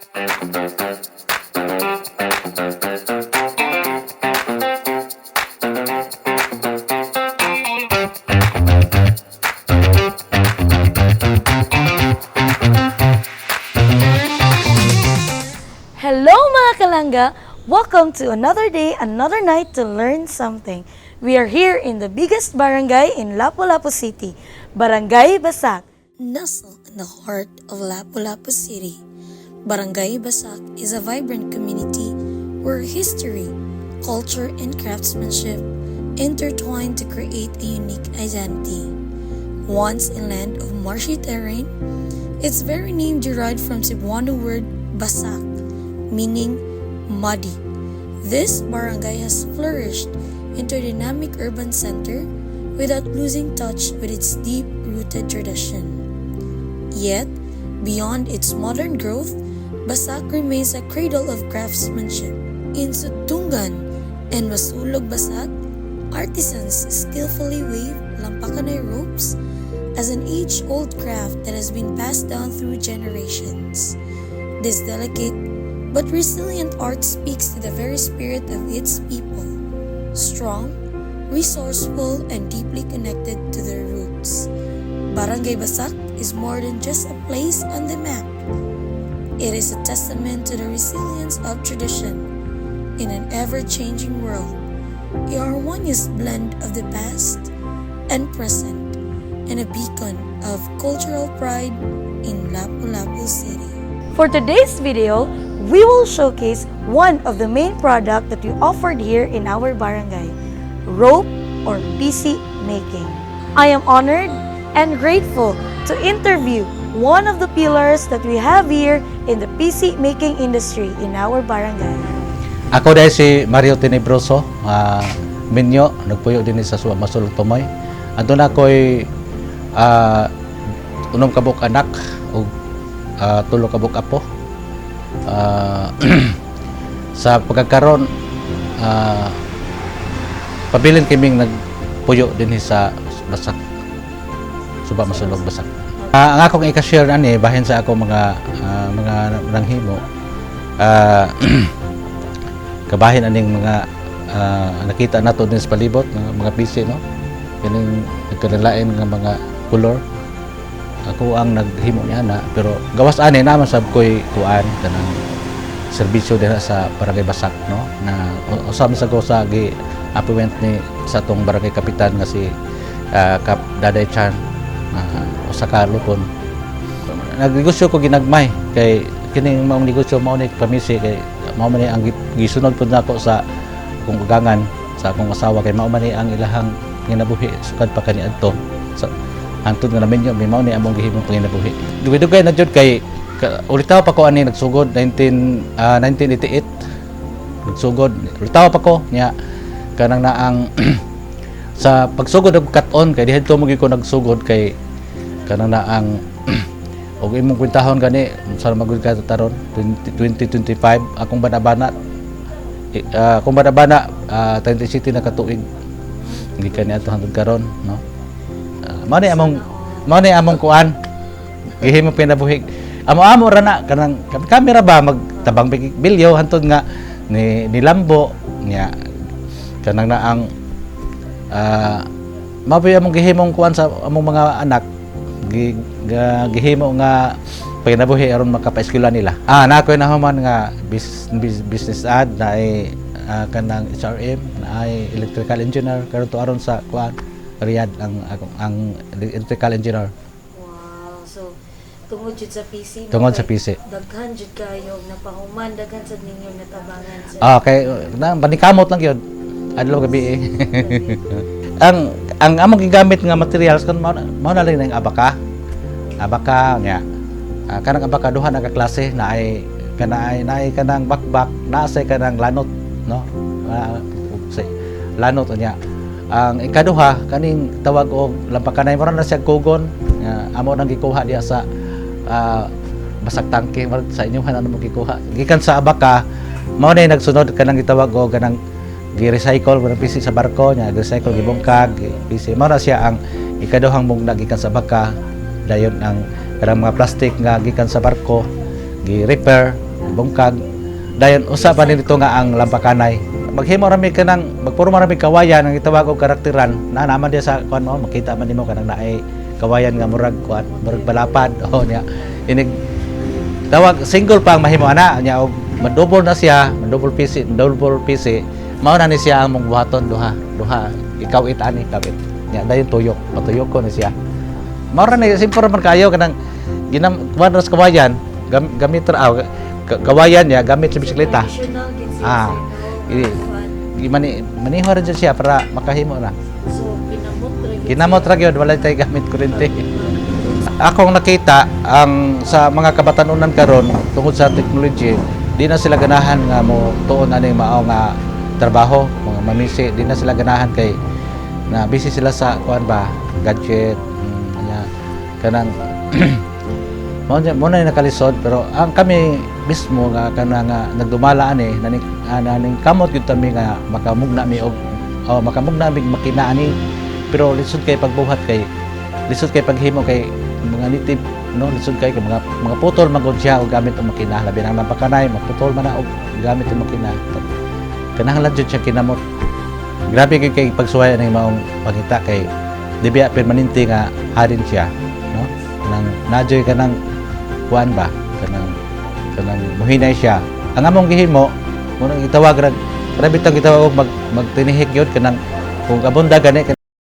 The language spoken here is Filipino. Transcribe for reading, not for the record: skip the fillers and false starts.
Hello mga kalangga! Welcome to another day, another night to learn something. We are here in the biggest barangay in Lapu-Lapu City, Barangay Basak. Nestled in the heart of Lapu-Lapu City, Barangay Basak is a vibrant community where history, culture, and craftsmanship intertwine to create a unique identity. Once a land of marshy terrain, its very name derived from Cebuano word Basak, meaning muddy. This barangay has flourished into a dynamic urban center without losing touch with its deep-rooted tradition. Yet, beyond its modern growth, Basak remains a cradle of craftsmanship. In Sutungan and Masulog Basak, artisans skillfully weave lampakanay ropes as an age-old craft that has been passed down through generations. This delicate but resilient art speaks to the very spirit of its people, strong, resourceful, and deeply connected to their roots. Barangay Basak is more than just a place on the map. It is a testament to the resilience of tradition in an ever-changing world, a harmonious blend of the past and present, and a beacon of cultural pride in Lapu-Lapu City. For today's video, we will showcase one of the main products that we offered here in our barangay, rope or PC making. I am honored and grateful to interview one of the pillars that we have here in the PC making industry in our barangay. Ako dahil si Mario Tenebroso, minyo, nagpuyo din sa Masulog Tumoy. Andun ako'y unom kabuk anak o tulo kabuk apo. Sa pagkakaroon, pabilin kaming nagpuyo din sa Basak, Suba Masulog Basak. Ang akong i-share ani bahin sa ako mga nanghimo, kabahin aning mga nakita nato din sa palibot mga PC, no, kining nagkadalain nga mga color. Ako ang naghimo niya na, pero gawas ani naman sab ko'y kuan kanang serbisyo diha sa Barangay Basak, no, na usab sa ko sa gi-appointment ni sa tong barangay kapitan nga si Kap Daday Chan, usa ka lupon. Nagnegosyo ko ginagmay kay kining maong negosyo mao ni pamisi kay mao man ni ang gisunod pud nako sa akong ugangan sa akong asawa kay mao man ni ang ilahang ginabuhi sukad pa kaniadto sa hangtod nga namin yun, may mao ni among gihimong panginabuhi. Dugay-dugay na jud kay ulitaw pa ko ani nagsugod 1988. Nagsugod, ulitaw pa ko nya kanang naang sa pagsugod og cut-on kay dihadto mo ko nagsugod kay kanang naang og imong kwentahon gani sa magud ka taron 2025 akong banabana akong banabana 30 city na katuig hindi kani ato hangtod karon, no. Mao ni among kuan gihimo pinabuhig amo ra na kanang kamera ba magtabang bilyo hantod nga ni Lambo niya kanang naang mabuhi among gihimong kuan sa among mga anak gihimo nga pinabuhi aron makapaeskwela nila. Na ako'y nahuman nga business ad na ay kanang HRM na ay electrical engineer karon to aron sa kuan Riyadh ang electrical engineer. Wow, so tungod jud sa PC. Tungod sa PC. Daghan jud kayo napahuman, daghan sad ninyo natabangan sa. Okay, banikamot lang yun. Adlaw gabi. ang among gigamit nga materials kan mao na lang ng abaka. Abaka nya. Kanang abaka duha na ka klase na ay kanang bakbak, naa say kanang lanot, no? Lanot nya. Ang ikaduha kaning tawag og lampakanay mo na siya kugon, amo nang gikuha diha sa Basak Tangke sa inyo ano mo gikuha gikan sa abaka mao na nagsunod kanang gitawag og kanang gi-recycle mo PC sa barko nya recycle gibungkag PC mao na siya ang ikaduhang mugna gikan sa abaka dayon ang kanang mga plastic nga gikan sa barko gi-repair bungkag. Dayon usa pa nito nga ang lampakanay. Maghimo rami kanang magpurma rami kawayan ang itawag og karakteran na naman dia sa kuan mo makita man nimo kanang naay kawayan nga murag kuan murag balapad o niya inig tawag single pa ang mahimo ana nya og madouble na siya double PC mao na ni siya ang mong buhaton duha ikaw ani kabit nya dayon tuyok patuyok ko ni siya mao ra ni simpor man kayo kanang ginam kuan ras kawayan gamit ra kawayan niya gamit sa bisikleta manihwa rin siya para makahimo na. So, Kinamot ra gyud walay tay gamit kuryente. Akong nakita ang sa mga kabatanunan karon tungod sa technology, di na sila ganahan nga mo tuon ani mao nga trabaho, mga mamisi, di na sila ganahan kay na busy sila sa kuan ba, gadget, nya kanang mo na nakalisod pero ang kami mismo nga kana nga nagdumala ani naning kamot gyud tami nga makamugna mi og makamugna mi makina ani pero lisod kay pagbuhat kay lisod kay paghimo kay mga nitib no lisod kay mga putol magod siya og gamit ang makina labi nang napakanay maputol man na og gamit ang makina kanahanglan jud siya kinamot grabe kay pagsuway ani maong pangita kay dibiya permanente nga harin siya no nang najoy kanang kuan ba kanang muhinay siya ang among gihimo mo nang itawag ra grabe tang gitawag og magtinihik yun kanang kung abunda gani